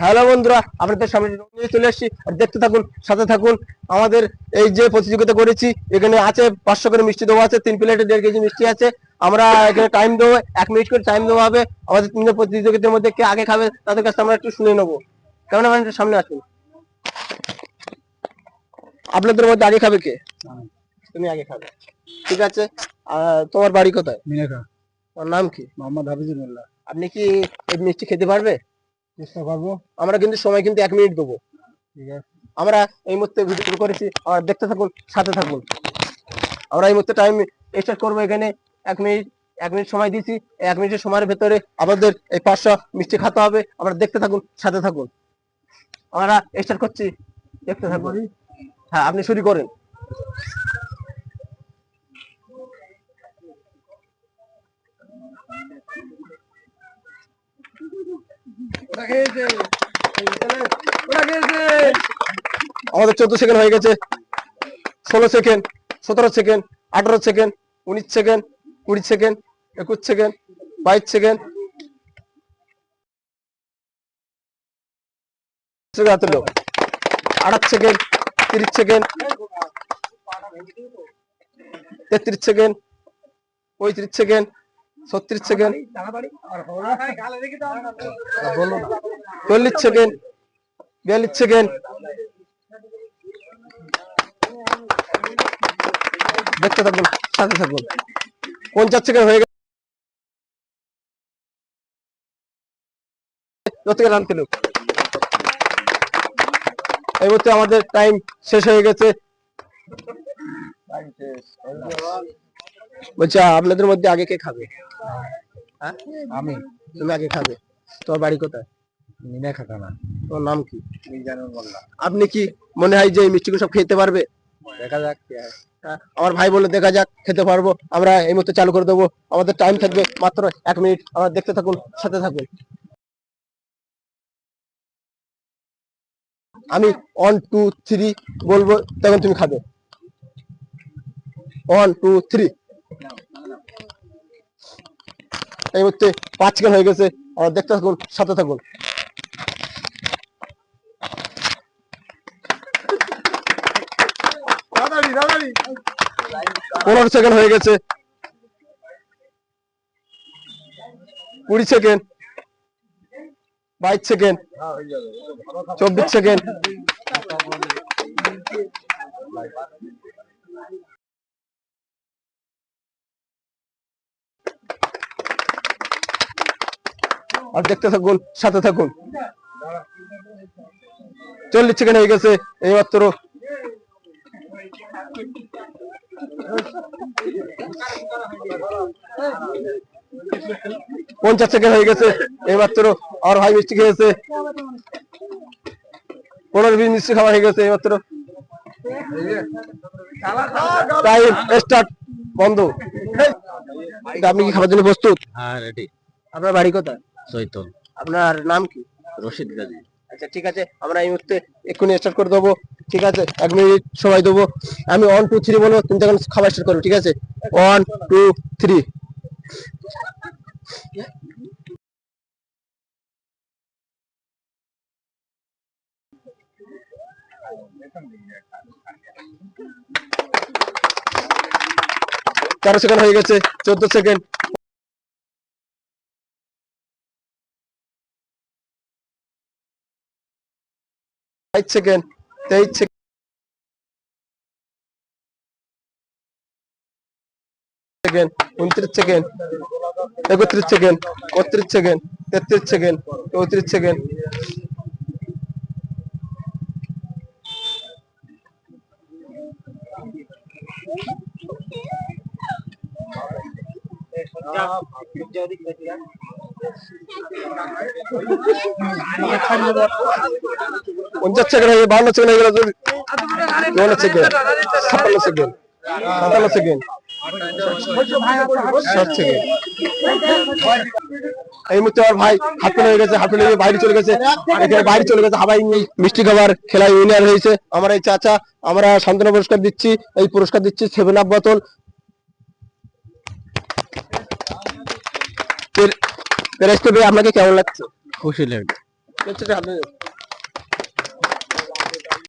Hello বন্ধুরা, আপনাদের সামনে নিয়ে চলে আসছি আর দেখতে থাকুন, সাথে থাকুন। আমাদের এই যে প্রতিযোগিতা করেছি, এখানে আছে 500 করে মিষ্টি দেওয়া আছে, 3 প্লেটে 1.5 কেজি মিষ্টি আছে। আমরা এখানে টাইম দেবো, 1 মিনিট করে টাইম দেওয়া হবে। আমাদের তিনজন প্রতিযোগিতার মধ্যে কে আগে খাবে তাদের কাছে আমরা একটু শুনে নেবো। ক্যামেরাম্যানের সামনে আসুন। আপনাদের মধ্যে আগে খাবে কে? তুমি আগে খাবে, ঠিক আছে। তোমার বাড়ি কোথায়? মিনাখা। তোমার নাম কি? মোহাম্মদ হাফিজুল মোল্লা। আপনি কি এই মিষ্টি খেতে পারবে? চেষ্টা করবো। আমরা কিন্তু সময় কিন্তু 1 মিনিট দেবো। ঠিক আছে। আমরা এই মুহূর্তে ভিডিও শুরু করেছি, আর দেখতে থাকুন, সাথে থাকুন। আমরা এই মুহূর্তে টাইম স্টার্ট করবো। এখানে 1 মিনিট সময় দিয়েছি। 1 মিনিটের সময়ের ভেতরে আমাদের এই 500 মিষ্টি খেতে হবে। আমরা দেখতে থাকুন, সাথে থাকুন। আমরা স্টার্ট করছি, দেখতে থাকুন। হ্যাঁ, আপনি শুরু করেন। আমাদের 14 সেকেন্ড হয়ে গেছে। 16 second, 17 second, 18 second, 19 second, 20 second, 21 second, 22 second, 28 second, 30 second, 33 second, 35 second, 36 second, 40 second, 42 second, দেখতে থাকুন, সাথে থাকুন। 50 সেকেন্ড হয়ে গেছে। রান খেলো। এই মুহূর্তে আমাদের টাইম শেষ হয়ে গেছে। বলছি, আপনাদের মধ্যে আগে কে খাবে? হ্যাঁ, আমি। তুমি আগে খাবে। তোমার বাড়ি কোথায়? মিনাখা থানা। তোমার নাম কি? মিজানুর মোল্লা। আপনি কি মনে হয় যে এই মিষ্টিগুলো সব খেতে পারবে? দেখা যাক। আমার ভাই বলে দেখা যাক, খেতে পারবো। আমরা এই মুহূর্তে চালু করে দেবো। আমাদের টাইম থাকবে মাত্র 1 মিনিট। আমরা দেখতে থাকুন, সাথে থাকুন। আমি 1 2 3 বলবো, তখন তুমি খাবে। 1 2 3। এই মুহূর্তে 5 সেকেন্ড হয়ে গেছে। আমরা দেখতে থাকুন, সাথে থাকুন। 15 সেকেন্ড হয়ে গেছে। 20 সেকেন্ড, 22 সেকেন্ড, 24 সেকেন্ড, আর দেখতে থাকুন, সাথে থাকুন। 40 সেকেন্ড হয়ে গেছে এই মাত্র। 50 সেকেন্ড হয়ে গেছে এই মাত্র। আর ভাই মিষ্টি খেয়েছে। 15-20 মিষ্টি খাওয়া হয়ে গেছে এই মাত্র। টাইম স্টার্ট, বন্ধ। আপনি কি খাবার জন্য প্রস্তুত? হ্যাঁ, রেডি। আপনার বাড়ি কোথায়? চৈতন। আপনার নাম কি? রশিদ গাজী। আচ্ছা, ঠিক আছে। আমরা এই মুহূর্তে এক্ষুনি স্টার্ট করে দেবো, ঠিক আছে। 1 মিনিট সময় দেবো। আমি 1 2 3 বলবো, তুমি তখন খাবার স্টার্ট করবে, ঠিক আছে। 1 2 3। তেরো সেকেন্ড হয়ে গেছে। 14 second, 22 second, 23 second, 29 second, 31 second, 32 second, 33 second, 34 second, 50 second হয়ে গেল। 52 সেকেন্ড হয়ে গেল। 54 সেকেন্ড, 56 সেকেন্ড, 57 সেকেন্ড, 60 সেকেন্ড। এই মুহূর্তে আমার ভাই হাত ফেলে হয়ে গেছে, হাত ফেলে বাইরে চলে গেছে। বাইরে চলে গেছে। হাবাই মিষ্টি খাবার খেলায় উইনার হয়েছে আমার এই চাচা। আমরা সান্ত্বনা পুরস্কার দিচ্ছি, এই পুরস্কার দিচ্ছি 7 আপ বোতল। আপনাকে কেমন লাগছে? খুশি লাগবে। হচ্ছে হাতে